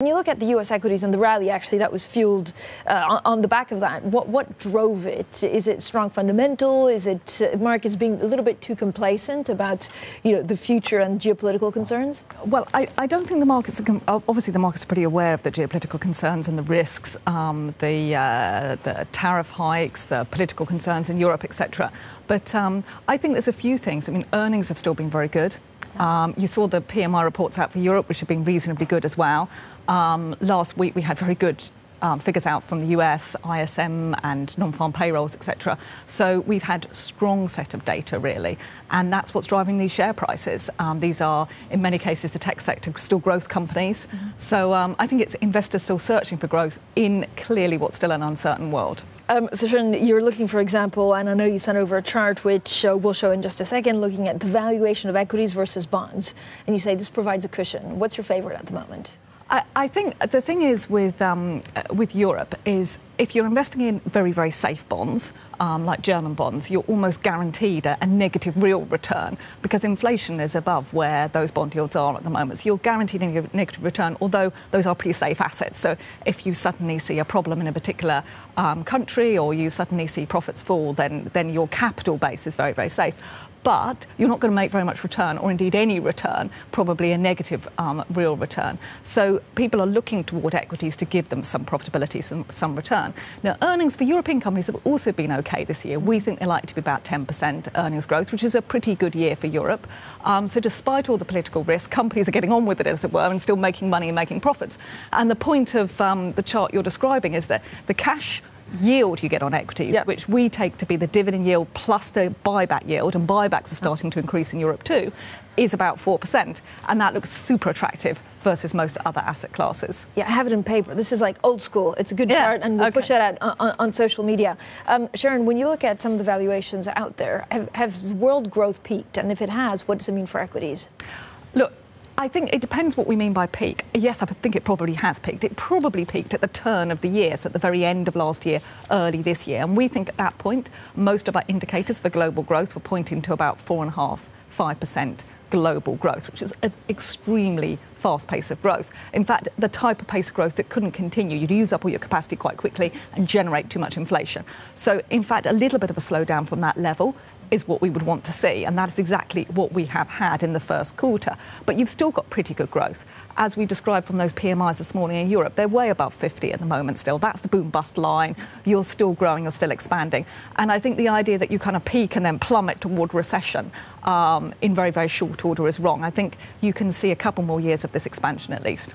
When you look at the U.S. equities and the rally, actually, that was fueled on the back of that. What drove it? Is it strong fundamental? Is it markets being a little bit too complacent about, the future and geopolitical concerns? Well, I don't think the markets are. Obviously, the markets are pretty aware of the geopolitical concerns and the risks, the tariff hikes, the political concerns in Europe, etc. But I think there's a few things. I mean, earnings have still been very good. You saw the PMI reports out for Europe, which have been reasonably good as well. Last week, we had very good figures out from the US, ISM and non-farm payrolls, etc. So we've had a strong set of data, really, and that's what's driving these share prices. These are, in many cases, the tech sector, still growth companies. Mm-hmm. So I think it's investors still searching for growth in clearly what's still an uncertain world. So Sharon, you're looking, for example, and I know you sent over a chart which we'll show in just a second, looking at the valuation of equities versus bonds, and you say this provides a cushion. What's your favorite at the moment? I think the thing is with Europe is if you're investing in very, very safe bonds, like German bonds, you're almost guaranteed a negative real return because inflation is above where those bond yields are at the moment. So you're guaranteed a negative return, although those are pretty safe assets. So if you suddenly see a problem in a particular country or you suddenly see profits fall, then your capital base is very, very safe. But you're not going to make very much return, or indeed any return, probably a negative real return. So people are looking toward equities to give them some profitability, some return. Now, earnings for European companies have also been OK this year. We think they're likely to be about 10% earnings growth, which is a pretty good year for Europe. So despite all the political risk, companies are getting on with it, as it were, and still making money and making profits. And the point of the chart you're describing is that the cash yield you get on equities, which we take to be the dividend yield plus the buyback yield, and buybacks are starting to increase in Europe too, is about 4%. And that looks super attractive versus most other asset classes. Yeah, I have it in paper. This is like old school. It's a good chart, and we'll push that out on social media. Sharon, when you look at some of the valuations out there, has world growth peaked? And if it has, what does it mean for equities? Look, I think it depends what we mean by peak. Yes, I think it probably has peaked. It probably peaked at the turn of the year, so at the very end of last year, early this year. And we think at that point, most of our indicators for global growth were pointing to about 4.5%, 5% global growth, which is an extremely fast pace of growth. In fact, the type of pace of growth that couldn't continue. You'd use up all your capacity quite quickly and generate too much inflation. So, in fact, a little bit of a slowdown from that level is what we would want to see, and that is exactly what we have had in the first quarter. But you've still got pretty good growth. As we described from those PMIs this morning in Europe, they're way above 50 at the moment still. That's the boom-bust line. You're still growing, you're still expanding. And I think the idea that you kind of peak and then plummet toward recession in very, very short order is wrong. I think you can see a couple more years of this expansion at least.